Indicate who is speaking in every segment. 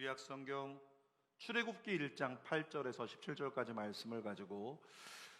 Speaker 1: 구약 성경 출애굽기 1장 8절에서 17절까지 말씀을 가지고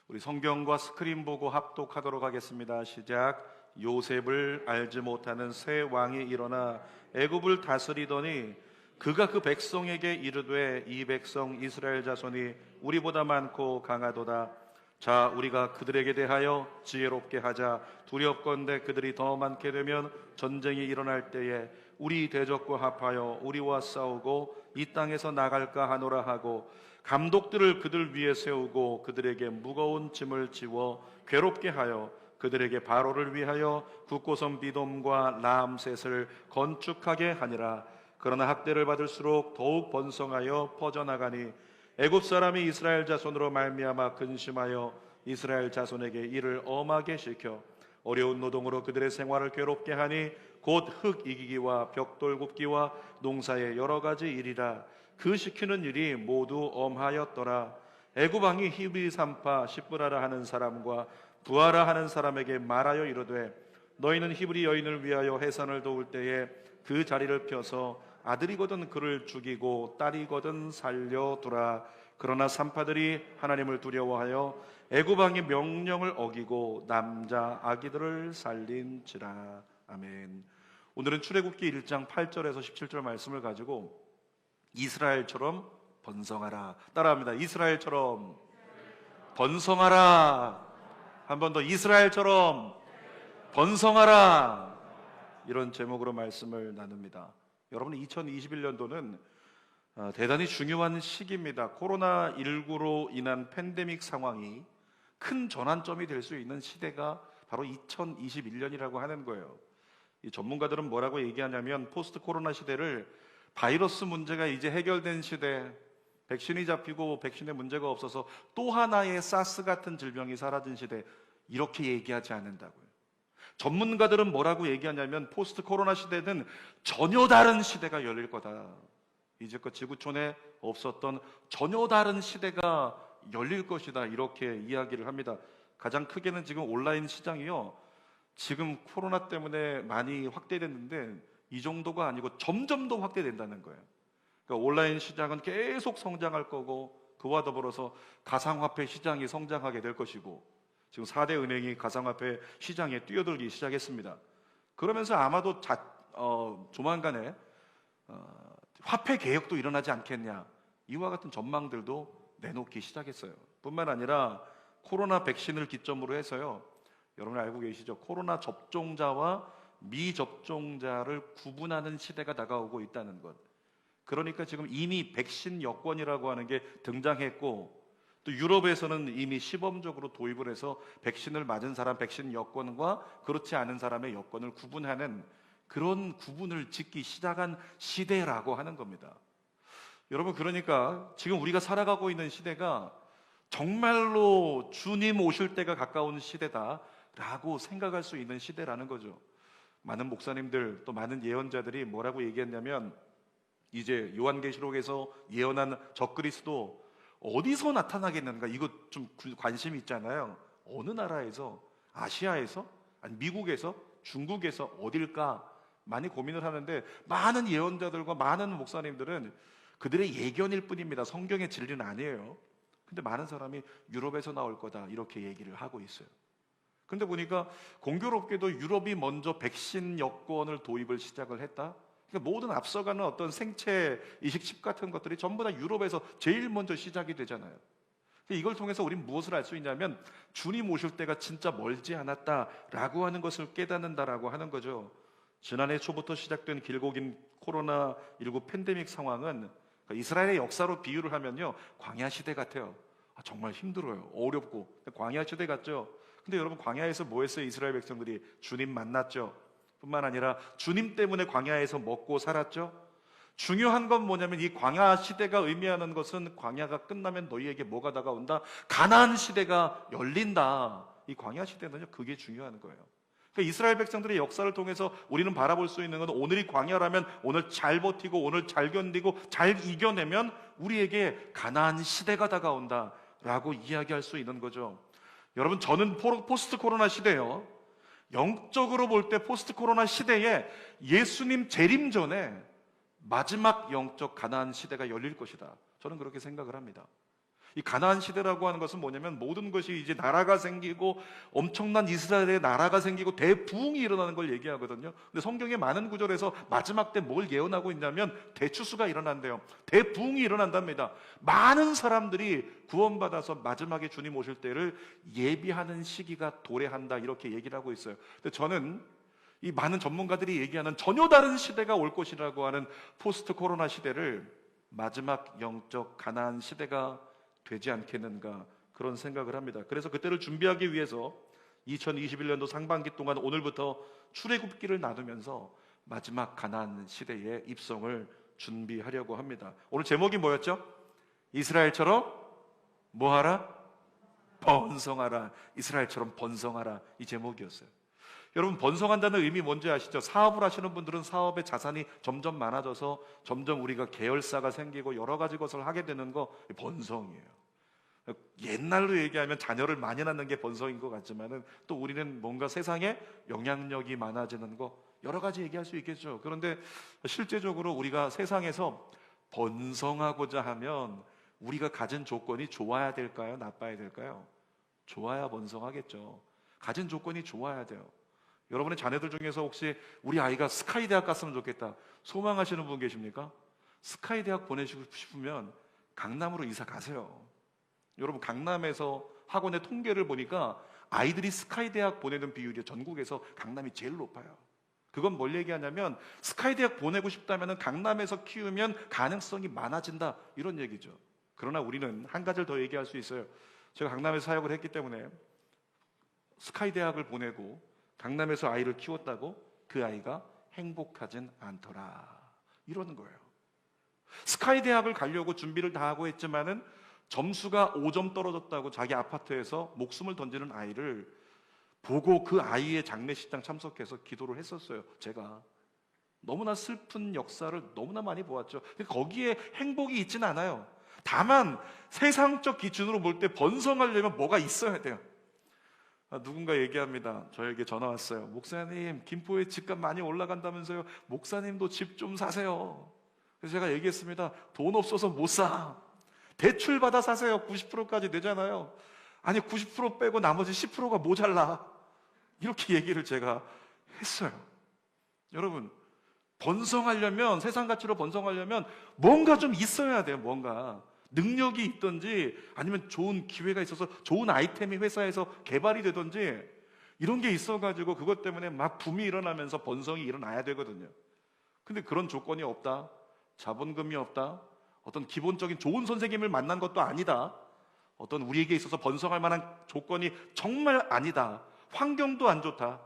Speaker 1: 우리 성경과 스크린 보고 합독하도록 하겠습니다. 시작. 요셉을 알지 못하는 새 왕이 일어나 애굽을 다스리더니 그가 그 백성에게 이르되 이 백성 이스라엘 자손이 우리보다 많고 강하도다. 자, 우리가 그들에게 대하여 지혜롭게 하자. 두렵건대 그들이 더 많게 되면 전쟁이 일어날 때에 우리 대적과 합하여 우리와 싸우고 이 땅에서 나갈까 하노라 하고 감독들을 그들 위에 세우고 그들에게 무거운 짐을 지워 괴롭게 하여 그들에게 바로를 위하여 국고선 비돔과 라암셋을 건축하게 하니라. 그러나 학대를 받을수록 더욱 번성하여 퍼져나가니 애굽 사람이 이스라엘 자손으로 말미암아 근심하여 이스라엘 자손에게 이를 엄하게 시켜 어려운 노동으로 그들의 생활을 괴롭게 하니 곧 흙 이기기와 벽돌 굽기와 농사의 여러 가지 일이라. 그 시키는 일이 모두 엄하였더라. 애굽 왕이 히브리 산파 시브라라 하는 사람과 부하라 하는 사람에게 말하여 이르되 너희는 히브리 여인을 위하여 해산을 도울 때에 그 자리를 펴서 아들이거든 그를 죽이고 딸이거든 살려두라. 그러나 산파들이 하나님을 두려워하여 애굽 왕의 명령을 어기고 남자 아기들을 살린지라. 아멘. 오늘은 출애굽기 1장 8절에서 17절 말씀을 가지고 이스라엘처럼 번성하라. 따라합니다. 이스라엘처럼 번성하라. 한 번 더. 이스라엘처럼 번성하라. 이런 제목으로 말씀을 나눕니다. 여러분, 2021년도는 대단히 중요한 시기입니다. 코로나19로 인한 팬데믹 상황이 큰 전환점이 될 수 있는 시대가 바로 2021년이라고 하는 거예요. 이 전문가들은 뭐라고 얘기하냐면 포스트 코로나 시대를 바이러스 문제가 이제 해결된 시대, 백신이 잡히고 백신에 문제가 없어서 또 하나의 사스 같은 질병이 사라진 시대, 이렇게 얘기하지 않는다고요. 전문가들은 뭐라고 얘기하냐면 포스트 코로나 시대는 전혀 다른 시대가 열릴 거다. 이제껏 지구촌에 없었던 전혀 다른 시대가 열릴 것이다. 이렇게 이야기를 합니다. 가장 크게는 지금 온라인 시장이요, 지금 코로나 때문에 많이 확대됐는데 이 정도가 아니고 점점 더 확대된다는 거예요. 그러니까 온라인 시장은 계속 성장할 거고 그와 더불어서 가상화폐 시장이 성장하게 될 것이고 지금 4대 은행이 가상화폐 시장에 뛰어들기 시작했습니다. 그러면서 아마도 조만간에 화폐 개혁도 일어나지 않겠냐, 이와 같은 전망들도 내놓기 시작했어요. 뿐만 아니라 코로나 백신을 기점으로 해서요, 여러분 알고 계시죠? 코로나 접종자와 미접종자를 구분하는 시대가 다가오고 있다는 것. 그러니까 지금 이미 백신 여권이라고 하는 게 등장했고 또 유럽에서는 이미 시범적으로 도입을 해서 백신을 맞은 사람 백신 여권과 그렇지 않은 사람의 여권을 구분하는 그런 구분을 짓기 시작한 시대라고 하는 겁니다. 여러분, 그러니까 지금 우리가 살아가고 있는 시대가 정말로 주님 오실 때가 가까운 시대다라고 생각할 수 있는 시대라는 거죠. 많은 목사님들 또 많은 예언자들이 뭐라고 얘기했냐면 이제 요한계시록에서 예언한 적그리스도 어디서 나타나겠는가, 이거 좀 관심이 있잖아요. 어느 나라에서, 아시아에서, 아니 미국에서, 중국에서 어딜까 많이 고민을 하는데 많은 예언자들과 많은 목사님들은 그들의 예견일 뿐입니다. 성경의 진리는 아니에요. 근데 많은 사람이 유럽에서 나올 거다 이렇게 얘기를 하고 있어요. 근데 보니까 공교롭게도 유럽이 먼저 백신 여권을 도입을 시작을 했다. 그러니까 모든 앞서가는 어떤 생체 이식칩 같은 것들이 전부 다 유럽에서 제일 먼저 시작이 되잖아요. 이걸 통해서 우리는 무엇을 알 수 있냐면 주님 오실 때가 진짜 멀지 않았다라고 하는 것을 깨닫는다라고 하는 거죠. 지난해 초부터 시작된 길고 긴 코로나19 팬데믹 상황은 이스라엘의 역사로 비유를 하면요, 광야 시대 같아요. 정말 힘들어요. 어렵고 광야 시대 같죠. 근데 여러분, 광야에서 뭐 했어요? 이스라엘 백성들이 주님 만났죠. 뿐만 아니라 주님 때문에 광야에서 먹고 살았죠. 중요한 건 뭐냐면 이 광야 시대가 의미하는 것은 광야가 끝나면 너희에게 뭐가 다가온다? 가나안 시대가 열린다. 이 광야 시대는요, 그게 중요한 거예요. 그러니까 이스라엘 백성들의 역사를 통해서 우리는 바라볼 수 있는 건 오늘이 광야라면 오늘 잘 버티고 오늘 잘 견디고 잘 이겨내면 우리에게 가나안 시대가 다가온다라고 이야기할 수 있는 거죠. 여러분, 저는 포스트 코로나 시대요, 영적으로 볼 때 포스트 코로나 시대에 예수님 재림 전에 마지막 영적 가나안 시대가 열릴 것이다. 저는 그렇게 생각을 합니다. 이 가나안 시대라고 하는 것은 뭐냐면 모든 것이 이제 나라가 생기고 엄청난 이스라엘의 나라가 생기고 대부흥이 일어나는 걸 얘기하거든요. 근데 성경의 많은 구절에서 마지막 때 뭘 예언하고 있냐면 대추수가 일어난대요. 대부흥이 일어난답니다. 많은 사람들이 구원받아서 마지막에 주님 오실 때를 예비하는 시기가 도래한다, 이렇게 얘기를 하고 있어요. 근데 저는 이 많은 전문가들이 얘기하는 전혀 다른 시대가 올 것이라고 하는 포스트 코로나 시대를 마지막 영적 가나안 시대가 되지 않겠는가, 그런 생각을 합니다. 그래서 그때를 준비하기 위해서 2021년도 상반기 동안 오늘부터 출애굽기를 나누면서 마지막 가나안 시대의 입성을 준비하려고 합니다. 오늘 제목이 뭐였죠? 이스라엘처럼 뭐하라? 번성하라. 이스라엘처럼 번성하라, 이 제목이었어요. 여러분, 번성한다는 의미 뭔지 아시죠? 사업을 하시는 분들은 사업의 자산이 점점 많아져서 점점 우리가 계열사가 생기고 여러 가지 것을 하게 되는 거, 번성이에요. 옛날로 얘기하면 자녀를 많이 낳는 게 번성인 것 같지만은 또 우리는 뭔가 세상에 영향력이 많아지는 거, 여러 가지 얘기할 수 있겠죠. 그런데 실제적으로 우리가 세상에서 번성하고자 하면 우리가 가진 조건이 좋아야 될까요? 나빠야 될까요? 좋아야 번성하겠죠. 가진 조건이 좋아야 돼요. 여러분의 자녀들 중에서 혹시 우리 아이가 스카이 대학 갔으면 좋겠다 소망하시는 분 계십니까? 스카이 대학 보내시고 싶으면 강남으로 이사 가세요. 여러분, 강남에서 학원의 통계를 보니까 아이들이 스카이 대학 보내는 비율이 전국에서 강남이 제일 높아요. 그건 뭘 얘기하냐면 스카이 대학 보내고 싶다면 강남에서 키우면 가능성이 많아진다, 이런 얘기죠. 그러나 우리는 한 가지를 더 얘기할 수 있어요. 제가 강남에서 사역을 했기 때문에 스카이 대학을 보내고 강남에서 아이를 키웠다고 그 아이가 행복하진 않더라, 이러는 거예요. 스카이 대학을 가려고 준비를 다 하고 했지만은 점수가 5점 떨어졌다고 자기 아파트에서 목숨을 던지는 아이를 보고 그 아이의 장례식장 참석해서 기도를 했었어요. 제가 너무나 슬픈 역사를 너무나 많이 보았죠. 거기에 행복이 있지는 않아요. 다만 세상적 기준으로 볼 때 번성하려면 뭐가 있어야 돼요. 누군가 얘기합니다. 저에게 전화 왔어요. 목사님, 김포에 집값 많이 올라간다면서요. 목사님도 집 좀 사세요. 그래서 제가 얘기했습니다. 돈 없어서 못 사. 대출 받아 사세요. 90%까지 내잖아요. 아니, 90% 빼고 나머지 10%가 모자라. 이렇게 얘기를 제가 했어요. 여러분, 번성하려면, 세상 가치로 번성하려면 뭔가 좀 있어야 돼요. 뭔가 능력이 있든지 아니면 좋은 기회가 있어서 좋은 아이템이 회사에서 개발이 되든지 이런 게 있어가지고 그것 때문에 막 붐이 일어나면서 번성이 일어나야 되거든요. 근데 그런 조건이 없다, 자본금이 없다, 어떤 기본적인 좋은 선생님을 만난 것도 아니다, 어떤 우리에게 있어서 번성할 만한 조건이 정말 아니다, 환경도 안 좋다,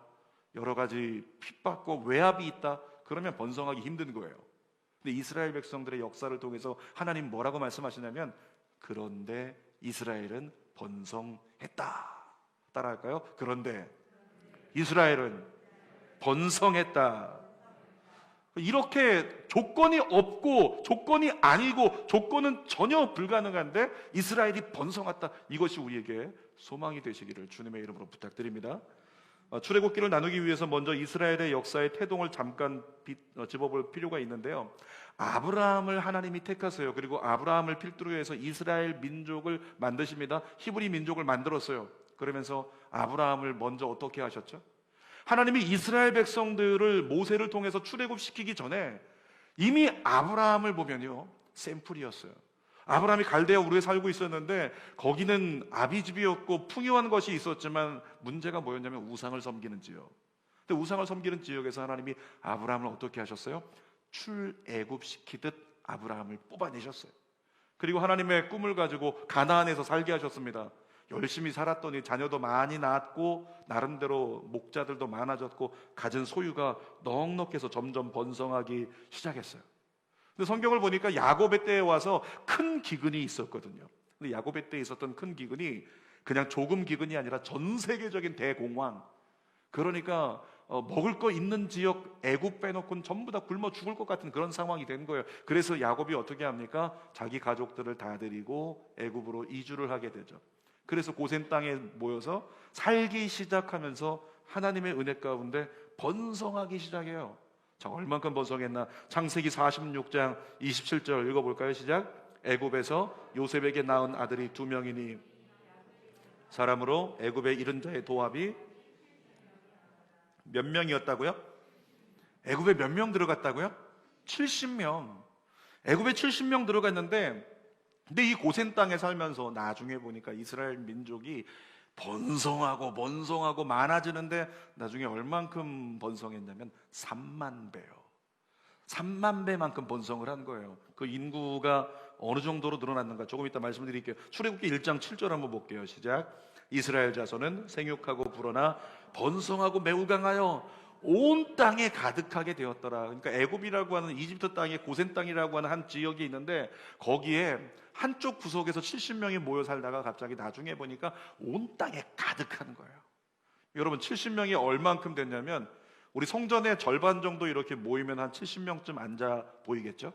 Speaker 1: 여러 가지 핍박과 외압이 있다, 그러면 번성하기 힘든 거예요. 근데 이스라엘 백성들의 역사를 통해서 하나님 뭐라고 말씀하시냐면, 그런데 이스라엘은 번성했다. 따라할까요? 그런데 이스라엘은 번성했다. 이렇게 조건이 없고 조건이 아니고 조건은 전혀 불가능한데 이스라엘이 번성했다, 이것이 우리에게 소망이 되시기를 주님의 이름으로 부탁드립니다. 출애굽기를 나누기 위해서 먼저 이스라엘의 역사의 태동을 잠깐 짚어볼 필요가 있는데요. 아브라함을 하나님이 택하세요. 그리고 아브라함을 필두로 해서 이스라엘 민족을 만드십니다. 히브리 민족을 만들었어요. 그러면서 아브라함을 먼저 어떻게 하셨죠? 하나님이 이스라엘 백성들을 모세를 통해서 출애굽시키기 전에 이미 아브라함을 보면요, 샘플이었어요. 아브라함이 갈대아 우르에 살고 있었는데 거기는 아비집이었고 풍요한 것이 있었지만 문제가 뭐였냐면 우상을 섬기는 지역. 근데 우상을 섬기는 지역에서 하나님이 아브라함을 어떻게 하셨어요? 출애굽시키듯 아브라함을 뽑아내셨어요. 그리고 하나님의 꿈을 가지고 가나안에서 살게 하셨습니다. 열심히 살았더니 자녀도 많이 낳았고 나름대로 목자들도 많아졌고 가진 소유가 넉넉해서 점점 번성하기 시작했어요. 근데 성경을 보니까 야곱의 때에 와서 큰 기근이 있었거든요. 근데 야곱의 때에 있었던 큰 기근이 그냥 조금 기근이 아니라 전 세계적인 대공황. 그러니까 먹을 거 있는 지역 애굽 빼놓고는 전부 다 굶어 죽을 것 같은 그런 상황이 된 거예요. 그래서 야곱이 어떻게 합니까? 자기 가족들을 다 데리고 애굽으로 이주를 하게 되죠. 그래서 고센 땅에 모여서 살기 시작하면서 하나님의 은혜 가운데 번성하기 시작해요. 자, 얼만큼 번성했나? 창세기 46장 27절 읽어볼까요? 시작. 애굽에서 요셉에게 낳은 아들이 2명이니 사람으로 애굽에 이른 자의 도합이 몇 명이었다고요? 애굽에 몇 명 들어갔다고요? 70명. 애굽에 70명 들어갔는데, 근데 이 고센 땅에 살면서 나중에 보니까 이스라엘 민족이 번성하고 많아지는데 나중에 얼만큼 번성했냐면 3만 배요. 3만 배만큼 번성을 한 거예요. 그 인구가 어느 정도로 늘어났는가 조금 이따 말씀드릴게요. 출애굽기 1장 7절 한번 볼게요. 시작. 이스라엘 자손은 생육하고 불어나 번성하고 매우 강하여 온 땅에 가득하게 되었더라. 그러니까 애굽이라고 하는 이집트 땅에 고센 땅이라고 하는 한 지역이 있는데 거기에 한쪽 구석에서 70명이 모여 살다가 갑자기 나중에 보니까 온 땅에 가득한 거예요. 여러분 70명이 얼만큼 됐냐면 우리 성전의 절반 정도 이렇게 모이면 한 70명쯤 앉아 보이겠죠?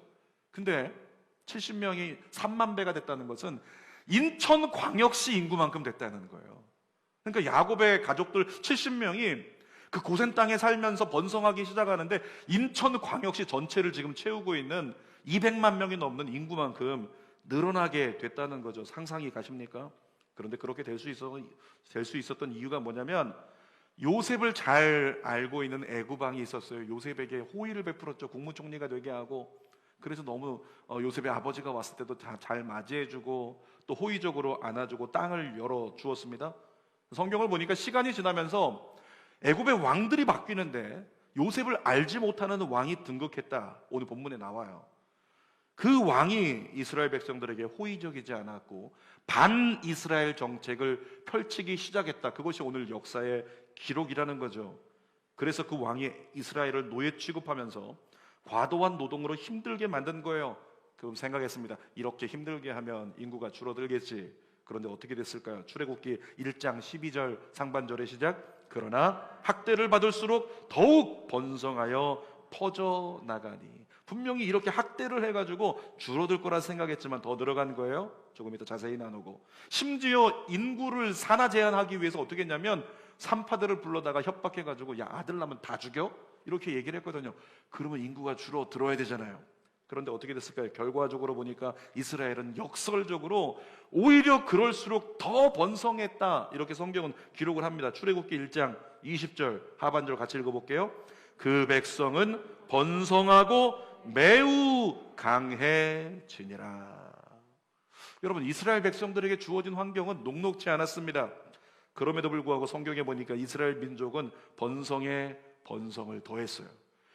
Speaker 1: 근데 70명이 3만 배가 됐다는 것은 인천광역시 인구만큼 됐다는 거예요. 그러니까 야곱의 가족들 70명이 그 고센 땅에 살면서 번성하기 시작하는데 인천광역시 전체를 지금 채우고 있는 200만 명이 넘는 인구만큼 늘어나게 됐다는 거죠. 상상이 가십니까? 그런데 그렇게 될 수 있었던 이유가 뭐냐면 요셉을 잘 알고 있는 애굽 왕이 있었어요. 요셉에게 호의를 베풀었죠. 국무총리가 되게 하고. 그래서 너무 요셉의 아버지가 왔을 때도 잘 맞이해주고 또 호의적으로 안아주고 땅을 열어주었습니다. 성경을 보니까 시간이 지나면서 애굽의 왕들이 바뀌는데 요셉을 알지 못하는 왕이 등극했다. 오늘 본문에 나와요. 그 왕이 이스라엘 백성들에게 호의적이지 않았고 반이스라엘 정책을 펼치기 시작했다. 그것이 오늘 역사의 기록이라는 거죠. 그래서 그 왕이 이스라엘을 노예 취급하면서 과도한 노동으로 힘들게 만든 거예요. 그럼 생각했습니다. 이렇게 힘들게 하면 인구가 줄어들겠지. 그런데 어떻게 됐을까요? 출애굽기 1장 12절 상반절의 시작. 그러나 학대를 받을수록 더욱 번성하여 퍼져나가니. 분명히 이렇게 학대를 해가지고 줄어들 거라 생각했지만 더 늘어간 거예요. 조금 이따 자세히 나누고. 심지어 인구를 산하 제한하기 위해서 어떻게 했냐면 산파들을 불러다가 협박해가지고 야 아들 낳으면 다 죽여? 이렇게 얘기를 했거든요. 그러면 인구가 줄어들어야 되잖아요. 그런데 어떻게 됐을까요? 결과적으로 보니까 이스라엘은 역설적으로 오히려 그럴수록 더 번성했다. 이렇게 성경은 기록을 합니다. 출애굽기 1장 20절 하반절 같이 읽어볼게요. 그 백성은 번성하고 매우 강해지니라. 여러분 이스라엘 백성들에게 주어진 환경은 녹록지 않았습니다. 그럼에도 불구하고 성경에 보니까 이스라엘 민족은 번성에 번성을 더했어요.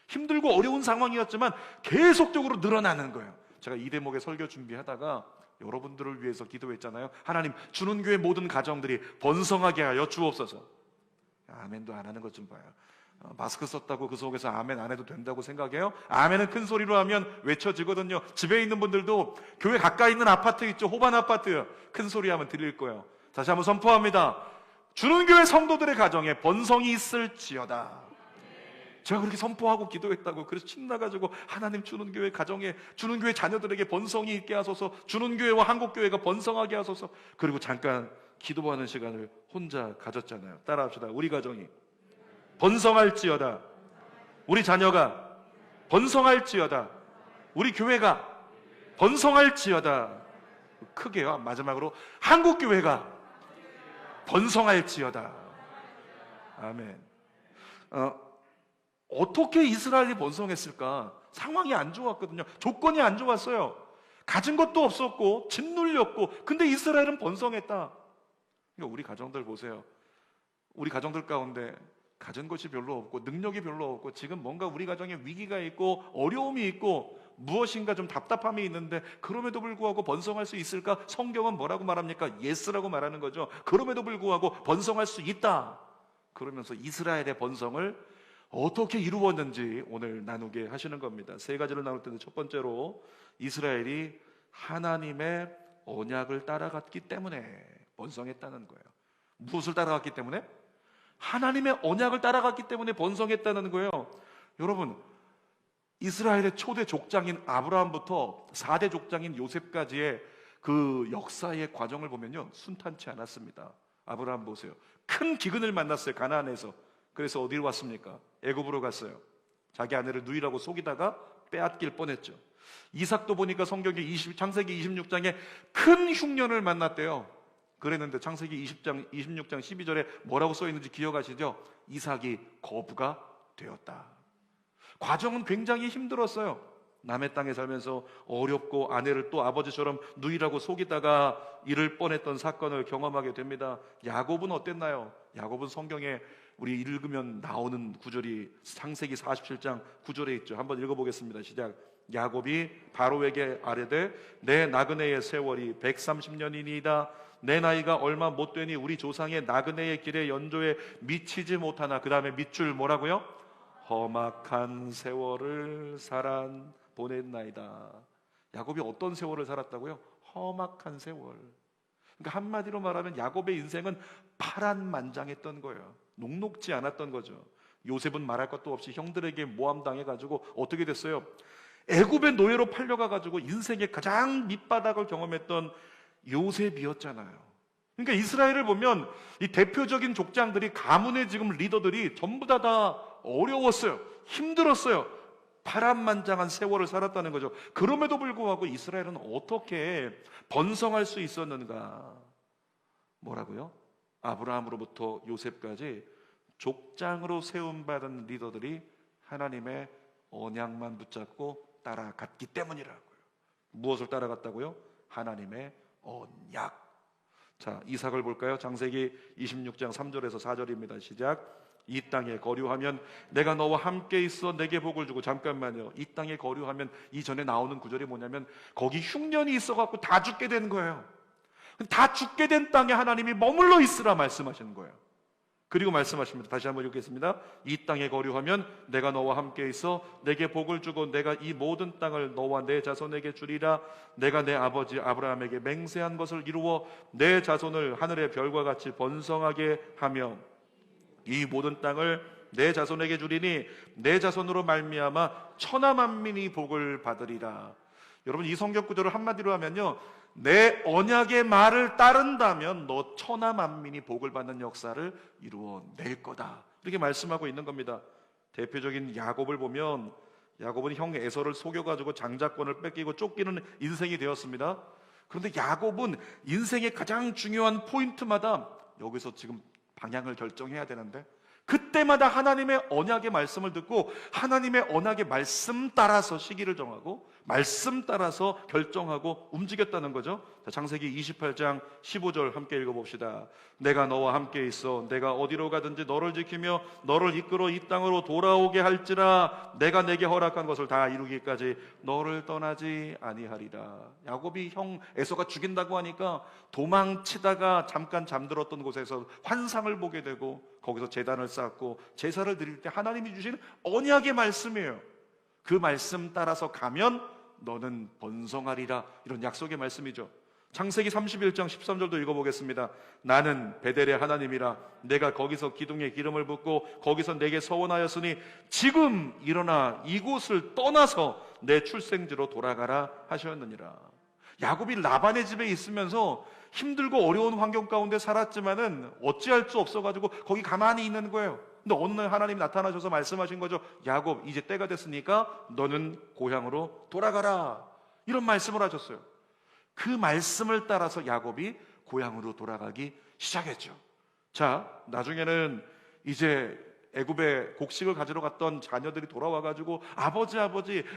Speaker 1: 힘들고 어려운 상황이었지만 계속적으로 늘어나는 거예요. 제가 이 대목의 설교 준비하다가 여러분들을 위해서 기도했잖아요. 하나님 주는 교회 모든 가정들이 번성하게 하여 주옵소서. 아멘도 안 하는 것 좀 봐요. 마스크 썼다고 그 속에서 아멘 안 해도 된다고 생각해요? 아멘은 큰 소리로 하면 외쳐지거든요. 집에 있는 분들도 교회 가까이 있는 아파트 있죠? 호반 아파트 큰 소리 하면 들릴 거예요. 다시 한번 선포합니다. 주는 교회 성도들의 가정에 번성이 있을지어다. 제가 그렇게 선포하고 기도했다고. 그래서 신나가지고 하나님 주는 교회 가정에 주는 교회 자녀들에게 번성이 있게 하소서. 주는 교회와 한국교회가 번성하게 하소서. 그리고 잠깐 기도하는 시간을 혼자 가졌잖아요. 따라합시다. 우리 가정이 번성할지어다. 우리 자녀가 번성할지어다. 우리 교회가 번성할지어다. 크게요. 마지막으로 한국교회가 번성할지어다. 아멘. 어떻게 이스라엘이 번성했을까? 상황이 안 좋았거든요. 조건이 안 좋았어요. 가진 것도 없었고 짓눌렸고 근데 이스라엘은 번성했다. 그러니까 우리 가정들 보세요. 우리 가정들 가운데 가진 것이 별로 없고 능력이 별로 없고 지금 뭔가 우리 가정에 위기가 있고 어려움이 있고 무엇인가 좀 답답함이 있는데 그럼에도 불구하고 번성할 수 있을까? 성경은 뭐라고 말합니까? 예스라고 말하는 거죠. 그럼에도 불구하고 번성할 수 있다. 그러면서 이스라엘의 번성을 어떻게 이루었는지 오늘 나누게 하시는 겁니다. 세 가지를 나눌 텐데 첫 번째로 이스라엘이 하나님의 언약을 따라갔기 때문에 번성했다는 거예요. 무엇을 따라갔기 때문에? 하나님의 언약을 따라갔기 때문에 번성했다는 거예요. 여러분 이스라엘의 초대 족장인 아브라함부터 4대 족장인 요셉까지의 그 역사의 과정을 보면요 순탄치 않았습니다. 아브라함 보세요. 큰 기근을 만났어요. 가나안에서. 그래서 어디로 왔습니까? 애굽으로 갔어요. 자기 아내를 누이라고 속이다가 빼앗길 뻔했죠. 이삭도 보니까 성경에 창세기 26장에 큰 흉년을 만났대요. 그랬는데 창세기 26장 12절에 뭐라고 써있는지 기억하시죠? 이삭이 거부가 되었다. 과정은 굉장히 힘들었어요. 남의 땅에 살면서 어렵고 아내를 또 아버지처럼 누이라고 속이다가 잃을 뻔했던 사건을 경험하게 됩니다. 야곱은 어땠나요? 야곱은 성경에 우리 읽으면 나오는 구절이 창세기 47장 9절에 있죠. 한번 읽어보겠습니다. 시작. 야곱이 바로에게 아뢰되 내 나그네의 세월이 130년이니이다. 내 나이가 얼마 못 되니 우리 조상의 나그네의 길에 연조에 미치지 못하나. 그 다음에 밑줄 뭐라고요? 험악한 세월을 보냈나이다. 야곱이 어떤 세월을 살았다고요? 험악한 세월. 그러니까 한마디로 말하면 야곱의 인생은 파란만장했던 거예요. 녹록지 않았던 거죠. 요셉은 말할 것도 없이 형들에게 모함당해가지고 어떻게 됐어요? 애굽의 노예로 팔려가가지고 인생의 가장 밑바닥을 경험했던 요셉이었잖아요. 그러니까 이스라엘을 보면 이 대표적인 족장들이, 가문의 지금 리더들이 전부 다 어려웠어요. 힘들었어요. 파란만장한 세월을 살았다는 거죠. 그럼에도 불구하고 이스라엘은 어떻게 번성할 수 있었는가? 뭐라고요? 아브라함으로부터 요셉까지 족장으로 세움받은 리더들이 하나님의 언약만 붙잡고 따라갔기 때문이라고요. 무엇을 따라갔다고요? 하나님의 언약. 자, 이삭을 볼까요? 창세기 26장 3절에서 4절입니다. 시작. 이 땅에 거류하면 내가 너와 함께 있어 내게 복을 주고. 잠깐만요. 이 땅에 거류하면 이전에 나오는 구절이 뭐냐면 거기 흉년이 있어갖고 다 죽게 된 거예요. 다 죽게 된 땅에 하나님이 머물러 있으라 말씀하시는 거예요. 그리고 말씀하십니다. 다시 한번 읽겠습니다. 이 땅에 거류하면 내가 너와 함께 있어 내게 복을 주고 내가 이 모든 땅을 너와 내 자손에게 주리라. 내가 내 아버지 아브라함에게 맹세한 것을 이루어 내 자손을 하늘의 별과 같이 번성하게 하며 이 모든 땅을 내 자손에게 주리니 내 자손으로 말미암아 천하 만민이 복을 받으리라. 여러분, 이 성경 구절을 한마디로 하면요, 내 언약의 말을 따른다면 너 천하 만민이 복을 받는 역사를 이루어낼 거다, 이렇게 말씀하고 있는 겁니다. 대표적인 야곱을 보면 야곱은 형 에서를 속여가지고 장자권을 뺏기고 쫓기는 인생이 되었습니다. 그런데 야곱은 인생의 가장 중요한 포인트마다 여기서 지금 방향을 결정해야 되는데 그때마다 하나님의 언약의 말씀을 듣고 하나님의 언약의 말씀 따라서 시기를 정하고 말씀 따라서 결정하고 움직였다는 거죠. 자, 창세기 28장 15절 함께 읽어봅시다. 내가 너와 함께 있어 내가 어디로 가든지 너를 지키며 너를 이끌어 이 땅으로 돌아오게 할지라. 내가 내게 허락한 것을 다 이루기까지 너를 떠나지 아니하리라. 야곱이 형 에서가 죽인다고 하니까 도망치다가 잠깐 잠들었던 곳에서 환상을 보게 되고 거기서 제단을 쌓고 제사를 드릴 때 하나님이 주신 언약의 말씀이에요. 그 말씀 따라서 가면 너는 번성하리라, 이런 약속의 말씀이죠. 창세기 31장 13절도 읽어보겠습니다. 나는 베델의 하나님이라. 내가 거기서 기둥에 기름을 붓고 거기서 내게 서원하였으니 지금 일어나 이곳을 떠나서 내 출생지로 돌아가라 하셨느니라. 야곱이 라반의 집에 있으면서 힘들고 어려운 환경 가운데 살았지만은 어찌할 수 없어가지고 거기 가만히 있는 거예요. 근데 어느 날 하나님이 나타나셔서 말씀하신 거죠. 야곱, 이제 때가 됐으니까 너는 고향으로 돌아가라, 이런 말씀을 하셨어요. 그 말씀을 따라서 야곱이 고향으로 돌아가기 시작했죠. 자, 나중에는 이제 애굽에 곡식을 가지러 갔던 자녀들이 돌아와가지고 아버지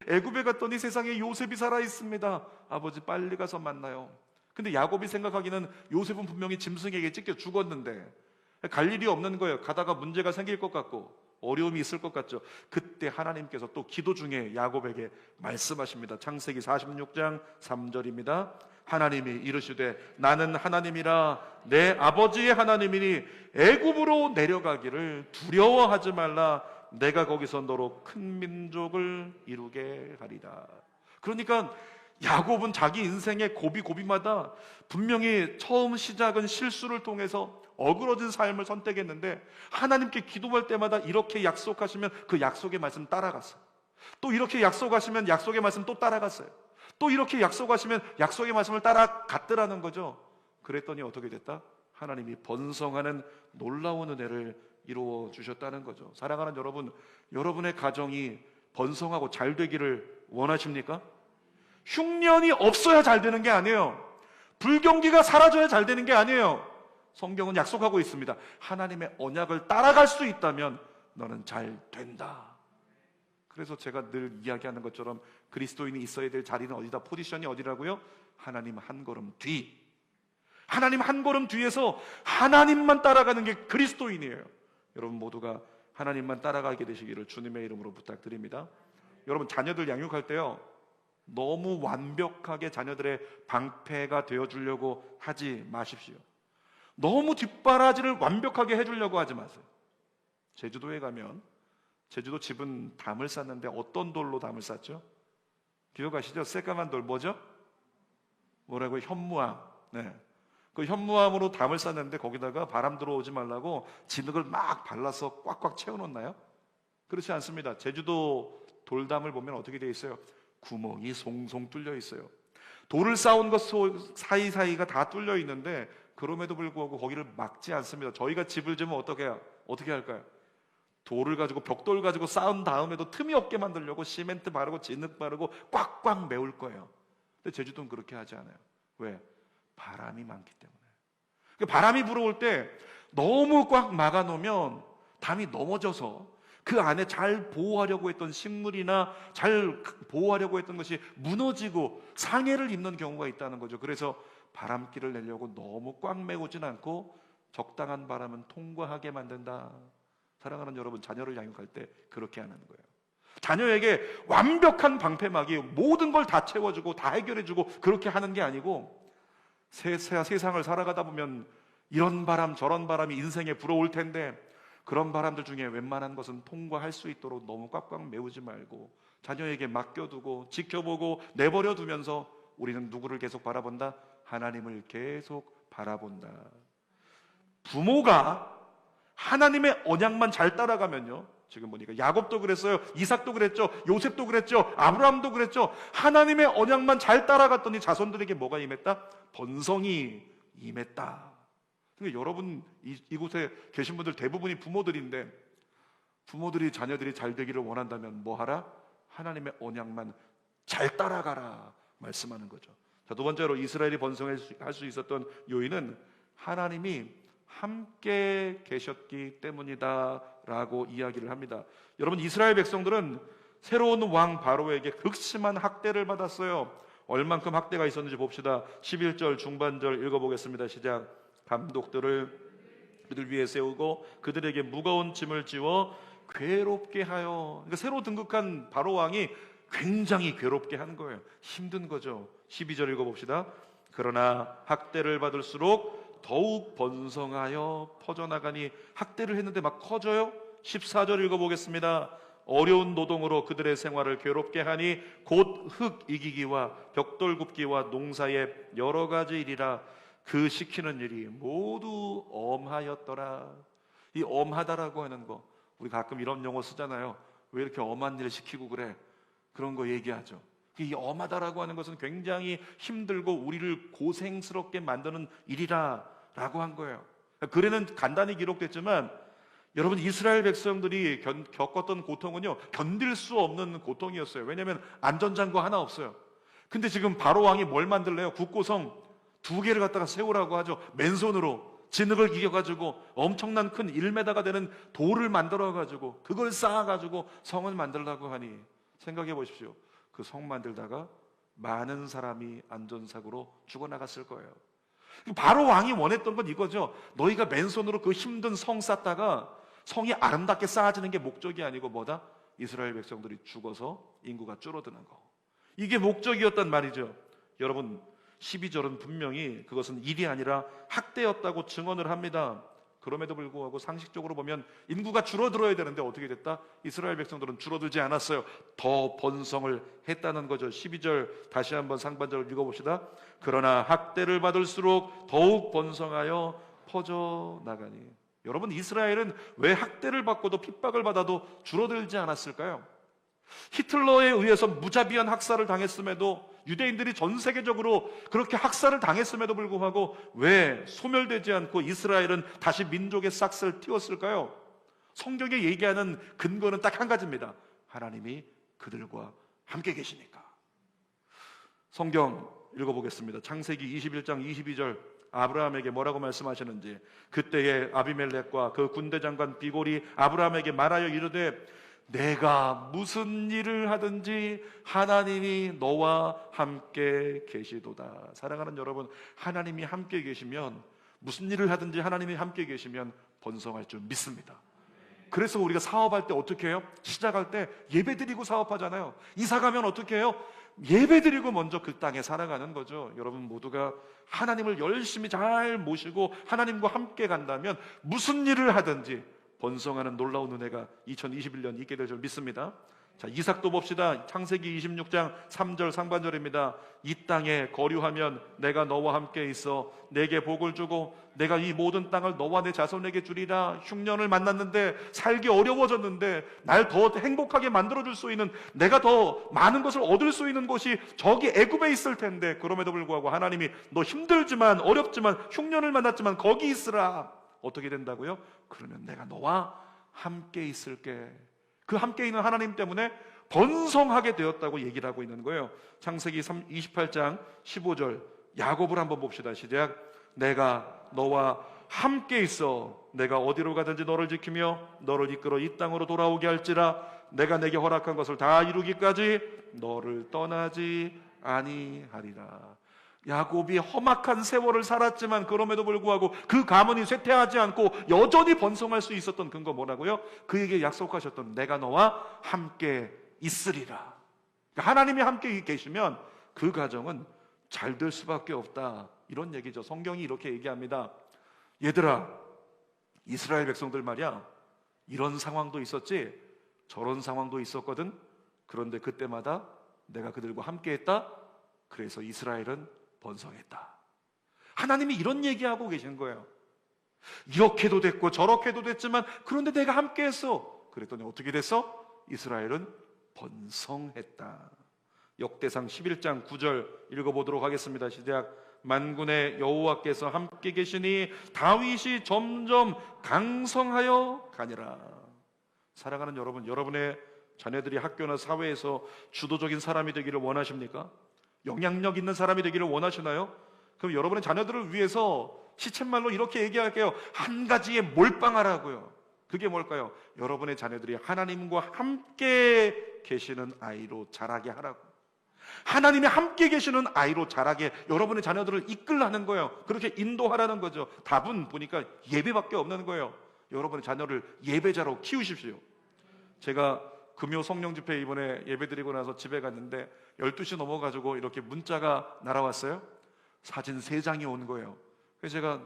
Speaker 1: 애굽에 갔더니 세상에 요셉이 살아있습니다. 아버지 빨리 가서 만나요. 근데 야곱이 생각하기는 요셉은 분명히 짐승에게 찢겨 죽었는데 갈 일이 없는 거예요. 가다가 문제가 생길 것 같고 어려움이 있을 것 같죠. 그때 하나님께서 또 기도 중에 야곱에게 말씀하십니다. 창세기 46장 3절입니다. 하나님이 이르시되 나는 하나님이라 내 아버지의 하나님이니 애굽으로 내려가기를 두려워하지 말라. 내가 거기서 너로 큰 민족을 이루게 하리라. 그러니까 야곱은 자기 인생의 고비고비마다 분명히 처음 시작은 실수를 통해서 어그러진 삶을 선택했는데 하나님께 기도할 때마다 이렇게 약속하시면 그 약속의 말씀 따라갔어요. 또 이렇게 약속하시면 약속의 말씀 또 따라갔어요. 또 이렇게 약속하시면 약속의 말씀을 따라갔더라는 거죠. 그랬더니 어떻게 됐다? 하나님이 번성하는 놀라운 은혜를 이루어 주셨다는 거죠. 사랑하는 여러분, 여러분의 가정이 번성하고 잘 되기를 원하십니까? 흉년이 없어야 잘 되는 게 아니에요. 불경기가 사라져야 잘 되는 게 아니에요. 성경은 약속하고 있습니다. 하나님의 언약을 따라갈 수 있다면 너는 잘 된다. 그래서 제가 늘 이야기하는 것처럼 그리스도인이 있어야 될 자리는 어디다? 포지션이 어디라고요? 하나님 한 걸음 뒤. 하나님 한 걸음 뒤에서 하나님만 따라가는 게 그리스도인이에요. 여러분 모두가 하나님만 따라가게 되시기를 주님의 이름으로 부탁드립니다. 여러분 자녀들 양육할 때요, 너무 완벽하게 자녀들의 방패가 되어주려고 하지 마십시오. 너무 뒷바라지를 완벽하게 해주려고 하지 마세요. 제주도에 가면 제주도 집은 담을 쌌는데 어떤 돌로 담을 쌌죠? 기억하시죠? 새까만 돌 뭐죠? 뭐라고요? 현무암. 네. 그 현무암으로 담을 쌌는데 거기다가 바람 들어오지 말라고 진흙을 막 발라서 꽉꽉 채워놓나요? 그렇지 않습니다. 제주도 돌담을 보면 어떻게 되어 있어요? 구멍이 송송 뚫려 있어요. 돌을 쌓은 것 사이사이가 다 뚫려 있는데 그럼에도 불구하고 거기를 막지 않습니다. 저희가 집을 지으면 어떻게 할까요? 돌을 가지고 벽돌 가지고 쌓은 다음에도 틈이 없게 만들려고 시멘트 바르고 진흙 바르고 꽉꽉 메울 거예요. 근데 제주도는 그렇게 하지 않아요. 왜? 바람이 많기 때문에. 바람이 불어올 때 너무 꽉 막아놓으면 담이 넘어져서 그 안에 잘 보호하려고 했던 식물이나 잘 보호하려고 했던 것이 무너지고 상해를 입는 경우가 있다는 거죠. 그래서 바람길을 내려고 너무 꽉 메우진 않고 적당한 바람은 통과하게 만든다. 사랑하는 여러분, 자녀를 양육할 때 그렇게 하는 거예요. 자녀에게 완벽한 방패막이 모든 걸 다 채워주고 다 해결해주고 그렇게 하는 게 아니고, 세상을 살아가다 보면 이런 바람 저런 바람이 인생에 불어올 텐데 그런 바람들 중에 웬만한 것은 통과할 수 있도록 너무 꽉꽉 메우지 말고 자녀에게 맡겨두고 지켜보고 내버려 두면서 우리는 누구를 계속 바라본다? 하나님을 계속 바라본다. 부모가 하나님의 언약만 잘 따라가면요, 지금 보니까 야곱도 그랬어요, 이삭도 그랬죠, 요셉도 그랬죠, 아브라함도 그랬죠. 하나님의 언약만 잘 따라갔더니 자손들에게 뭐가 임했다? 번성이 임했다. 그러니까 여러분 이곳에 계신 분들 대부분이 부모들인데, 부모들이 자녀들이 잘 되기를 원한다면 뭐 하라? 하나님의 언약만 잘 따라가라 말씀하는 거죠. 자, 두 번째로 이스라엘이 번성할 수 있었던 요인은 하나님이 함께 계셨기 때문이다 라고 이야기를 합니다. 여러분, 이스라엘 백성들은 새로운 왕 바로에게 극심한 학대를 받았어요. 얼만큼 학대가 있었는지 봅시다. 11절 중반절 읽어보겠습니다. 시작. 감독들을 그들 위에 세우고 그들에게 무거운 짐을 지워 괴롭게 하여. 그러니까 새로 등극한 바로 왕이 굉장히 괴롭게 한 거예요. 힘든 거죠. 12절 읽어봅시다. 그러나 학대를 받을수록 더욱 번성하여 퍼져나가니. 학대를 했는데 막 커져요. 14절 읽어보겠습니다. 어려운 노동으로 그들의 생활을 괴롭게 하니 곧 흙 이기기와 벽돌 굽기와 농사의 여러 가지 일이라. 그 시키는 일이 모두 엄하였더라. 이 엄하다라고 하는 거, 우리 가끔 이런 용어 쓰잖아요. 왜 이렇게 엄한 일 시키고 그래? 그런 거 얘기하죠. 이 엄하다라고 하는 것은 굉장히 힘들고 우리를 고생스럽게 만드는 일이라 라고 한 거예요. 글에는 간단히 기록됐지만 여러분, 이스라엘 백성들이 겪었던 고통은요, 견딜 수 없는 고통이었어요. 왜냐하면 안전장구 하나 없어요. 근데 지금 바로 왕이 뭘 만들래요? 국고성 2개를 갖다가 세우라고 하죠. 맨손으로 진흙을 이겨가지고 엄청난 큰 1m가 되는 돌을 만들어가지고 그걸 쌓아가지고 성을 만들라고 하니, 생각해 보십시오. 그 성 만들다가 많은 사람이 안전사고로 죽어나갔을 거예요. 바로 왕이 원했던 건 이거죠. 너희가 맨손으로 그 힘든 성 쌓다가 성이 아름답게 쌓아지는 게 목적이 아니고 뭐다? 이스라엘 백성들이 죽어서 인구가 줄어드는 거. 이게 목적이었단 말이죠. 여러분, 12절은 분명히 그것은 일이 아니라 학대였다고 증언을 합니다. 그럼에도 불구하고 상식적으로 보면 인구가 줄어들어야 되는데 어떻게 됐다? 이스라엘 백성들은 줄어들지 않았어요. 더 번성을 했다는 거죠. 12절 다시 한번 상반절을 읽어봅시다. 그러나 학대를 받을수록 더욱 번성하여 퍼져나가니. 여러분, 이스라엘은 왜 학대를 받고도 핍박을 받아도 줄어들지 않았을까요? 히틀러에 의해서 무자비한 학살을 당했음에도, 유대인들이 전 세계적으로 그렇게 학살을 당했음에도 불구하고 왜 소멸되지 않고 이스라엘은 다시 민족의 싹스를 틔웠을까요? 성경에 얘기하는 근거는 딱 한 가지입니다. 하나님이 그들과 함께 계시니까. 성경 읽어보겠습니다. 창세기 21장 22절 아브라함에게 뭐라고 말씀하시는지. 그때에 아비멜렉과 그 군대 장관 비골이 아브라함에게 말하여 이르되 내가 무슨 일을 하든지 하나님이 너와 함께 계시도다. 사랑하는 여러분, 하나님이 함께 계시면, 무슨 일을 하든지 하나님이 함께 계시면 번성할 줄 믿습니다. 그래서 우리가 사업할 때 어떻게 해요? 시작할 때 예배 드리고 사업하잖아요. 이사 가면 어떻게 해요? 예배 드리고 먼저 그 땅에 살아가는 거죠. 여러분 모두가 하나님을 열심히 잘 모시고 하나님과 함께 간다면 무슨 일을 하든지 번성하는 놀라운 은혜가 2021년 있게 될 줄 믿습니다. 자, 이삭도 봅시다. 창세기 26장 3절 상반절입니다. 이 땅에 거류하면 내가 너와 함께 있어 내게 복을 주고 내가 이 모든 땅을 너와 내 자손에게 주리라. 흉년을 만났는데 살기 어려워졌는데 날 더 행복하게 만들어줄 수 있는, 내가 더 많은 것을 얻을 수 있는 곳이 저기 애굽에 있을 텐데, 그럼에도 불구하고 하나님이 너 힘들지만 어렵지만 흉년을 만났지만 거기 있으라. 어떻게 된다고요? 그러면 내가 너와 함께 있을게. 그 함께 있는 하나님 때문에 번성하게 되었다고 얘기를 하고 있는 거예요. 창세기 28장 15절 야곱을 한번 봅시다. 시작. 내가 너와 함께 있어 내가 어디로 가든지 너를 지키며 너를 이끌어 이 땅으로 돌아오게 할지라. 내가 내게 허락한 것을 다 이루기까지 너를 떠나지 아니하리라. 야곱이 험악한 세월을 살았지만 그럼에도 불구하고 그 가문이 쇠퇴하지 않고 여전히 번성할 수 있었던 근거 뭐라고요? 그에게 약속하셨던 내가 너와 함께 있으리라. 하나님이 함께 계시면 그 가정은 잘 될 수밖에 없다, 이런 얘기죠. 성경이 이렇게 얘기합니다. 얘들아, 이스라엘 백성들 말이야, 이런 상황도 있었지 저런 상황도 있었거든. 그런데 그때마다 내가 그들과 함께 했다. 그래서 이스라엘은 번성했다. 하나님이 이런 얘기하고 계신 거예요. 이렇게도 됐고 저렇게도 됐지만 그런데 내가 함께 했어. 그랬더니 어떻게 됐어? 이스라엘은 번성했다. 역대상 11장 9절 읽어보도록 하겠습니다. 시작. 만군의 여호와께서 함께 계시니 다윗이 점점 강성하여 가니라. 사랑하는 여러분, 여러분의 자녀들이 학교나 사회에서 주도적인 사람이 되기를 원하십니까? 영향력 있는 사람이 되기를 원하시나요? 그럼 여러분의 자녀들을 위해서 시쳇말로 이렇게 얘기할게요. 한 가지에 몰빵하라고요. 그게 뭘까요? 여러분의 자녀들이 하나님과 함께 계시는 아이로 자라게 하라고. 하나님이 함께 계시는 아이로 자라게 여러분의 자녀들을 이끌라는 거예요. 그렇게 인도하라는 거죠. 답은 보니까 예배밖에 없는 거예요. 여러분의 자녀를 예배자로 키우십시오. 제가 금요 성령 집회 이번에 예배드리고 나서 집에 갔는데 12시 넘어가지고 이렇게 문자가 날아왔어요. 사진 3장이 온 거예요. 그래서 제가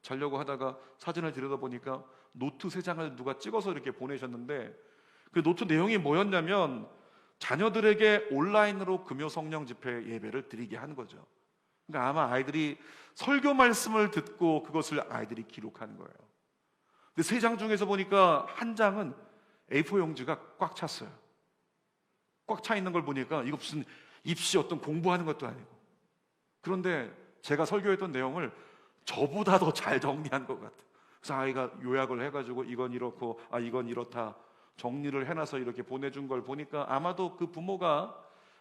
Speaker 1: 자려고 하다가 사진을 들여다보니까 노트 3장을 누가 찍어서 이렇게 보내셨는데, 그 노트 내용이 뭐였냐면 자녀들에게 온라인으로 금요 성령 집회 예배를 드리게 한 거죠. 그러니까 아마 아이들이 설교 말씀을 듣고 그것을 아이들이 기록한 거예요. 근데 3장 중에서 보니까 한 장은 A4 용지가 꽉 찼어요. 꽉 차 있는 걸 보니까 이거 무슨 입시 어떤 공부하는 것도 아니고, 그런데 제가 설교했던 내용을 저보다 더 잘 정리한 것 같아요. 그래서 아이가 요약을 해가지고 이건 이렇고 이건 이렇다 정리를 해놔서 이렇게 보내준 걸 보니까 아마도 그 부모가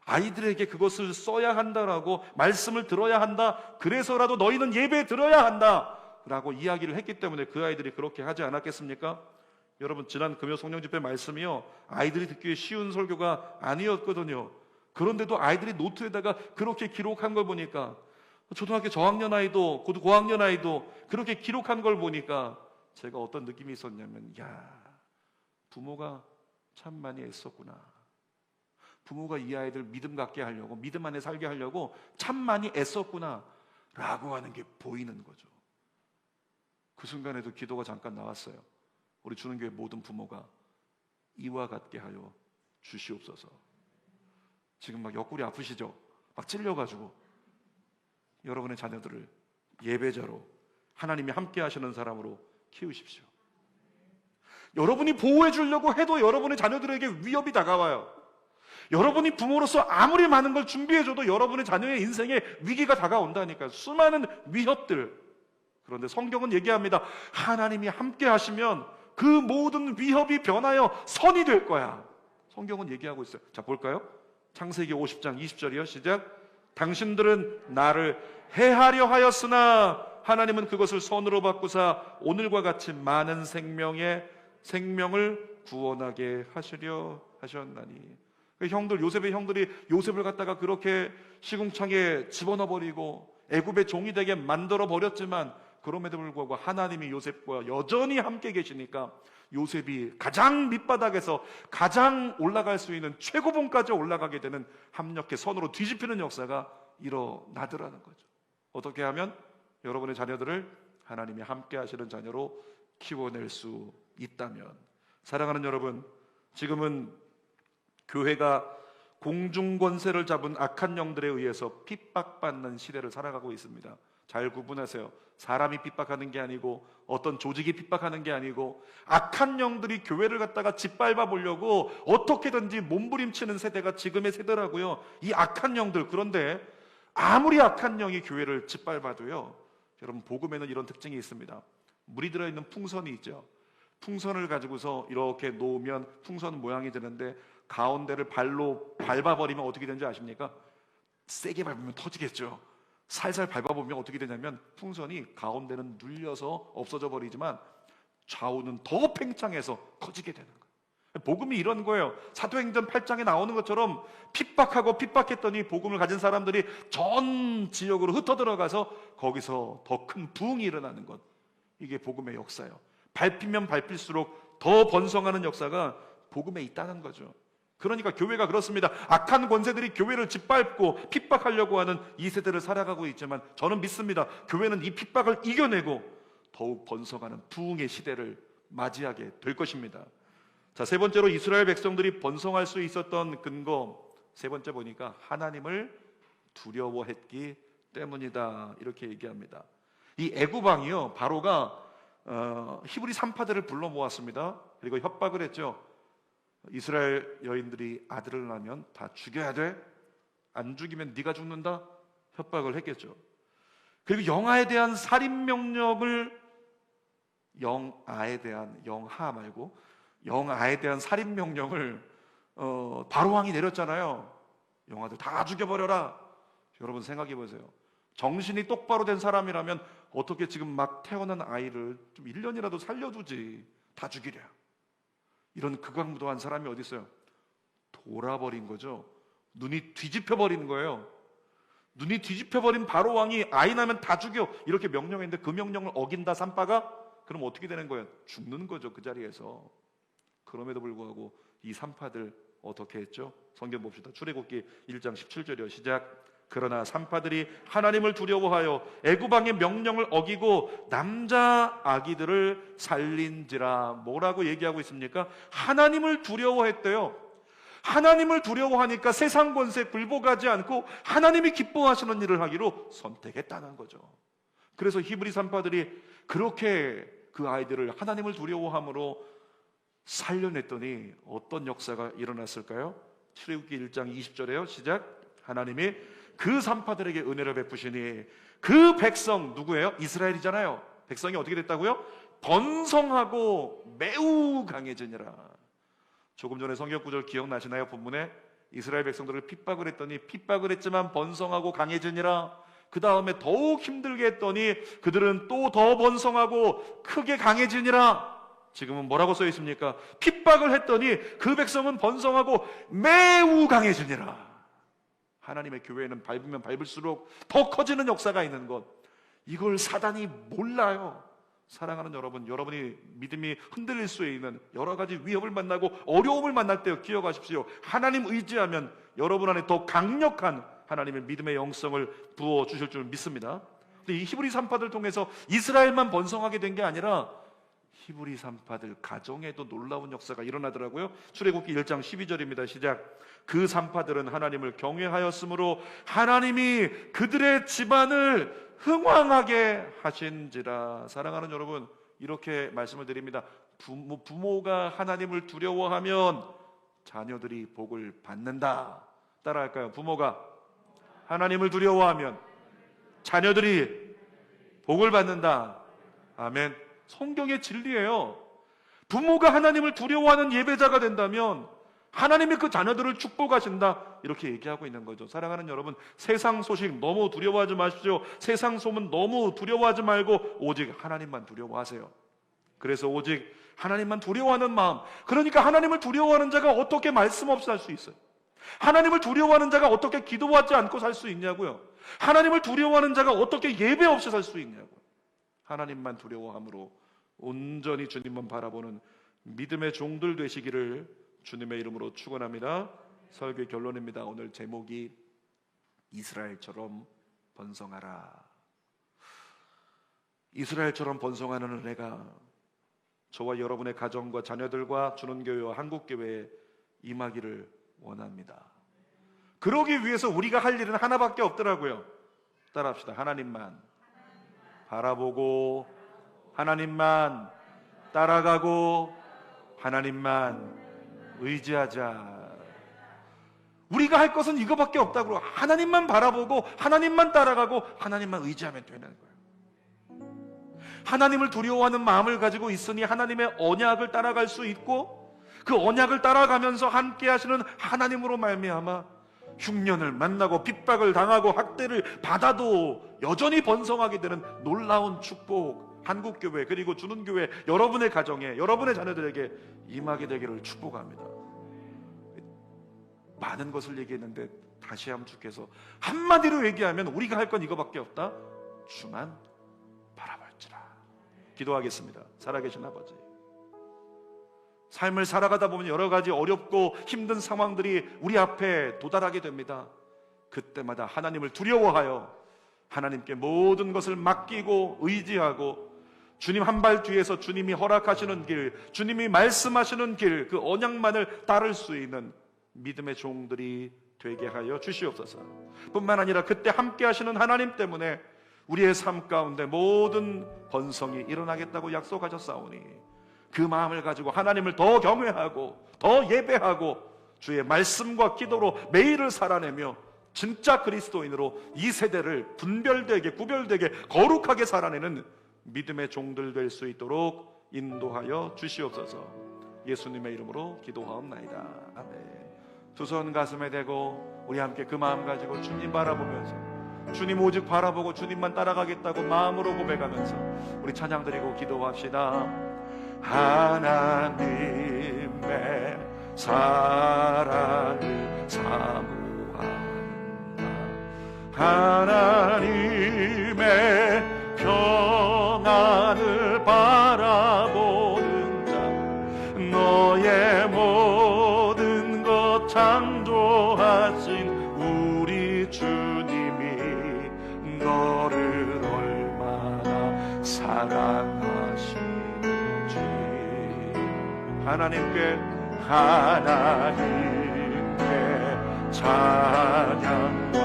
Speaker 1: 아이들에게 그것을 써야 한다라고, 말씀을 들어야 한다, 그래서라도 너희는 예배 들어야 한다 라고 이야기를 했기 때문에 그 아이들이 그렇게 하지 않았겠습니까? 여러분, 지난 금요 성령 집회 말씀이요, 아이들이 듣기에 쉬운 설교가 아니었거든요. 그런데도 아이들이 노트에다가 그렇게 기록한 걸 보니까, 초등학교 저학년 아이도 고학년 아이도 그렇게 기록한 걸 보니까 제가 어떤 느낌이 있었냐면, 야, 부모가 참 많이 애썼구나. 부모가 이 아이들 믿음 갖게 하려고, 믿음 안에 살게 하려고 참 많이 애썼구나 라고 하는 게 보이는 거죠. 그 순간에도 기도가 잠깐 나왔어요. 우리 주는교회 모든 부모가 이와 같게 하여 주시옵소서. 지금 막 옆구리 아프시죠? 막 찔려가지고 여러분의 자녀들을 예배자로, 하나님이 함께 하시는 사람으로 키우십시오. 여러분이 보호해 주려고 해도 여러분의 자녀들에게 위협이 다가와요. 여러분이 부모로서 아무리 많은 걸 준비해줘도 여러분의 자녀의 인생에 위기가 다가온다니까요. 수많은 위협들. 그런데 성경은 얘기합니다. 하나님이 함께 하시면 그 모든 위협이 변하여 선이 될 거야. 성경은 얘기하고 있어요. 자, 볼까요? 창세기 50장 20절이요. 시작. 당신들은 나를 해하려 하였으나 하나님은 그것을 선으로 바꾸사 오늘과 같이 많은 생명을 구원하게 하시려 하셨나니. 요셉의 형들이 요셉을 갖다가 그렇게 시궁창에 집어넣어 버리고 애굽의 종이 되게 만들어 버렸지만, 그럼에도 불구하고 하나님이 요셉과 여전히 함께 계시니까 요셉이 가장 밑바닥에서 가장 올라갈 수 있는 최고봉까지 올라가게 되는, 합력해 선으로 뒤집히는 역사가 일어나더라는 거죠. 어떻게 하면 여러분의 자녀들을 하나님이 함께 하시는 자녀로 키워낼 수 있다면. 사랑하는 여러분, 지금은 교회가 공중권세를 잡은 악한 영들에 의해서 핍박받는 시대를 살아가고 있습니다. 잘 구분하세요. 사람이 핍박하는 게 아니고, 어떤 조직이 핍박하는 게 아니고, 악한 영들이 교회를 갖다가 짓밟아 보려고 어떻게든지 몸부림치는 세대가 지금의 세대라고요. 이 악한 영들. 그런데 아무리 악한 영이 교회를 짓밟아도요, 여러분, 복음에는 이런 특징이 있습니다. 물이 들어있는 풍선이 있죠. 풍선을 가지고서 이렇게 놓으면 풍선 모양이 되는데, 가운데를 발로 밟아버리면 어떻게 되는지 아십니까? 세게 밟으면 터지겠죠. 살살 밟아보면 어떻게 되냐면 풍선이 가운데는 눌려서 없어져 버리지만 좌우는 더 팽창해서 커지게 되는 거예요. 복음이 이런 거예요. 사도행전 8장에 나오는 것처럼 핍박하고 핍박했더니 복음을 가진 사람들이 전 지역으로 흩어들어가서 거기서 더 큰 부흥이 일어나는 것. 이게 복음의 역사예요. 밟히면 밟힐수록 더 번성하는 역사가 복음에 있다는 거죠. 그러니까 교회가 그렇습니다. 악한 권세들이 교회를 짓밟고 핍박하려고 하는 이 세대를 살아가고 있지만, 저는 믿습니다. 교회는 이 핍박을 이겨내고 더욱 번성하는 부흥의 시대를 맞이하게 될 것입니다. 자, 세 번째로 이스라엘 백성들이 번성할 수 있었던 근거, 세 번째 보니까 하나님을 두려워했기 때문이다, 이렇게 얘기합니다. 이 애굽 왕이요, 바로가 히브리 산파들을 불러 모았습니다. 그리고 협박을 했죠. 이스라엘 여인들이 아들을 낳으면 다 죽여야 돼. 안 죽이면 네가 죽는다. 협박을 했겠죠. 그리고 영아에 대한 살인 명령을, 영하 말고 영아에 대한 살인 명령을 바로 왕이 내렸잖아요. 영아들 다 죽여버려라. 여러분 생각해 보세요. 정신이 똑바로 된 사람이라면 어떻게 지금 막 태어난 아이를 좀 1년이라도 살려두지, 다 죽이랴. 이런 극악무도한 사람이 어디 있어요? 돌아버린 거죠. 눈이 뒤집혀버린 거예요. 눈이 뒤집혀버린 바로 왕이 아이 나면 다 죽여, 이렇게 명령했는데 그 명령을 어긴다 산파가? 그럼 어떻게 되는 거예요? 죽는 거죠, 그 자리에서. 그럼에도 불구하고 이 산파들 어떻게 했죠? 성경 봅시다. 출애굽기 1장 17절이요. 시작. 그러나 산파들이 하나님을 두려워하여 애굽 왕의 명령을 어기고 남자 아기들을 살린지라. 뭐라고 얘기하고 있습니까? 하나님을 두려워했대요. 하나님을 두려워하니까 세상 권세 굴복하지 않고 하나님이 기뻐하시는 일을 하기로 선택했다는 거죠. 그래서 히브리 산파들이 그렇게 그 아이들을 하나님을 두려워함으로 살려냈더니 어떤 역사가 일어났을까요? 출애굽기 1장 20절에요. 시작. 하나님이 그 산파들에게 은혜를 베푸시니 그 백성, 누구예요? 이스라엘이잖아요. 백성이 어떻게 됐다고요? 번성하고 매우 강해지니라. 조금 전에 성경 구절 기억나시나요? 본문에 이스라엘 백성들을 핍박을 했더니 핍박을 했지만 번성하고 강해지니라. 그 다음에 더욱 힘들게 했더니 그들은 또 더 번성하고 크게 강해지니라. 지금은 뭐라고 써 있습니까? 핍박을 했더니 그 백성은 번성하고 매우 강해지니라. 하나님의 교회는 밟으면 밟을수록 더 커지는 역사가 있는 것, 이걸 사단이 몰라요. 사랑하는 여러분, 여러분이 믿음이 흔들릴 수 있는 여러 가지 위협을 만나고 어려움을 만날 때 기억하십시오. 하나님 의지하면 여러분 안에 더 강력한 하나님의 믿음의 영성을 부어주실 줄 믿습니다. 근데 이 히브리 산파들 통해서 이스라엘만 번성하게 된 게 아니라 히브리 산파들 가정에도 놀라운 역사가 일어나더라고요. 출애굽기 1장 12절입니다. 시작. 그 산파들은 하나님을 경외하였으므로 하나님이 그들의 집안을 흥왕하게 하신지라. 사랑하는 여러분, 이렇게 말씀을 드립니다. 부모가 하나님을 두려워하면 자녀들이 복을 받는다. 따라할까요? 부모가 하나님을 두려워하면 자녀들이 복을 받는다. 아멘. 성경의 진리예요. 부모가 하나님을 두려워하는 예배자가 된다면 하나님이 그 자녀들을 축복하신다, 이렇게 얘기하고 있는 거죠. 사랑하는 여러분, 세상 소식 너무 두려워하지 마십시오. 세상 소문 너무 두려워하지 말고 오직 하나님만 두려워하세요. 그래서 오직 하나님만 두려워하는 마음, 그러니까 하나님을 두려워하는 자가 어떻게 말씀 없이 살 수 있어요? 하나님을 두려워하는 자가 어떻게 기도하지 않고 살 수 있냐고요? 하나님을 두려워하는 자가 어떻게 예배 없이 살 수 있냐고요? 하나님만 두려워함으로 온전히 주님만 바라보는 믿음의 종들 되시기를 주님의 이름으로 축원합니다. 설교 결론입니다. 오늘 제목이 이스라엘처럼 번성하라. 이스라엘처럼 번성하는 은혜가 저와 여러분의 가정과 자녀들과 주는교회와 한국교회에 임하기를 원합니다. 그러기 위해서 우리가 할 일은 하나밖에 없더라고요. 따라합시다. 하나님만 바라보고, 하나님만 따라가고, 하나님만 의지하자. 우리가 할 것은 이거밖에 없다고. 하나님만 바라보고, 하나님만 따라가고, 하나님만 의지하면 되는 거예요. 하나님을 두려워하는 마음을 가지고 있으니 하나님의 언약을 따라갈 수 있고, 그 언약을 따라가면서 함께 하시는 하나님으로 말미암아 흉년을 만나고 핍박을 당하고 학대를 받아도 여전히 번성하게 되는 놀라운 축복, 한국교회 그리고 주는교회 여러분의 가정에, 여러분의 자녀들에게 임하게 되기를 축복합니다. 많은 것을 얘기했는데 다시 한번 주께서 한마디로 얘기하면 우리가 할 건 이거밖에 없다. 주만 바라볼지라. 기도하겠습니다. 살아계신 아버지, 삶을 살아가다 보면 여러 가지 어렵고 힘든 상황들이 우리 앞에 도달하게 됩니다. 그때마다 하나님을 두려워하여 하나님께 모든 것을 맡기고 의지하고 주님 한 발 뒤에서 주님이 허락하시는 길, 주님이 말씀하시는 길, 그 언약만을 따를 수 있는 믿음의 종들이 되게 하여 주시옵소서. 뿐만 아니라 그때 함께 하시는 하나님 때문에 우리의 삶 가운데 모든 번성이 일어나겠다고 약속하셨사오니 그 마음을 가지고 하나님을 더 경외하고 더 예배하고 주의 말씀과 기도로 매일을 살아내며 진짜 그리스도인으로 이 세대를 분별되게, 구별되게, 거룩하게 살아내는 믿음의 종들 될 수 있도록 인도하여 주시옵소서. 예수님의 이름으로 기도하옵나이다. 아멘. 두 손 가슴에 대고 우리 함께 그 마음 가지고 주님 바라보면서, 주님 오직 바라보고 주님만 따라가겠다고 마음으로 고백하면서 우리 찬양 드리고 기도합시다. 하나님의 사랑을 사모한다. 하나님의 평안을 바라보는 자, 너의 모든 것 창조하신 우리 주님이 너를 얼마나 사랑하시는지 하나님께 찬양과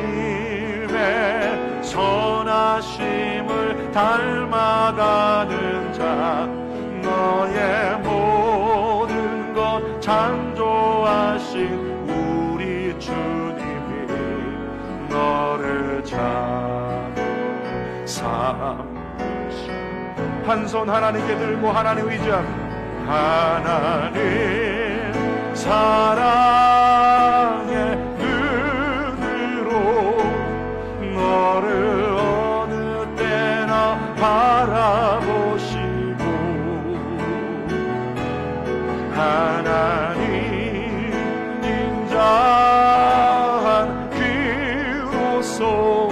Speaker 1: 하나님의 선하심을 닮아가는 자, 너의 모든 것 창조하신 우리 주님이 너를 잘 삼으시. 한 손 하나님께 들고 하나님 의지합니다. 하나님 사랑의 너를 어느 때나 바라보시고 하나님 인자한 귀로서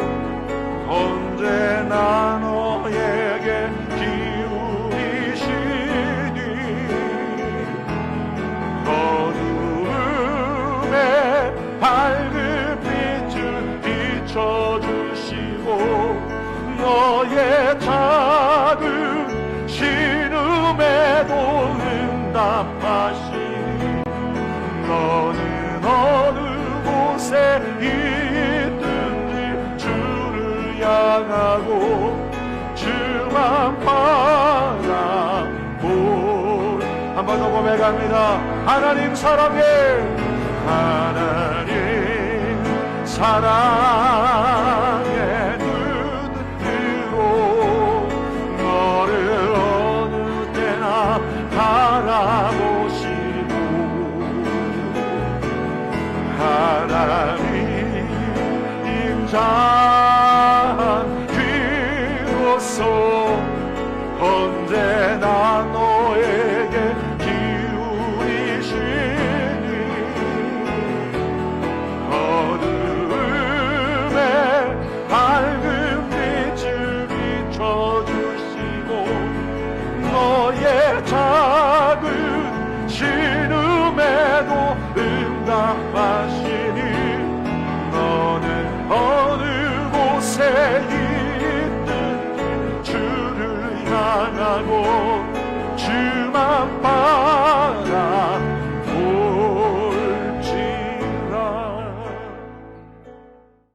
Speaker 1: 언제나 너에게 기울이시니 어두움에 밝은 빛을 비춰주시고 너의 작은 신음에도 응답하시니 너는 어느 곳에 있든지 주를 향하고 주만 바라보. 한 번 더 고백합니다. 하나님 사랑해. 하나님 사랑의 눈으로 하나님 자 비로소 언제나 너에게 기울이시니 어둠에 밝은 빛을 비춰주시고 너의 작은 신음에도 응답하시니 너는 어느 곳에 있든 주를 향하고 주만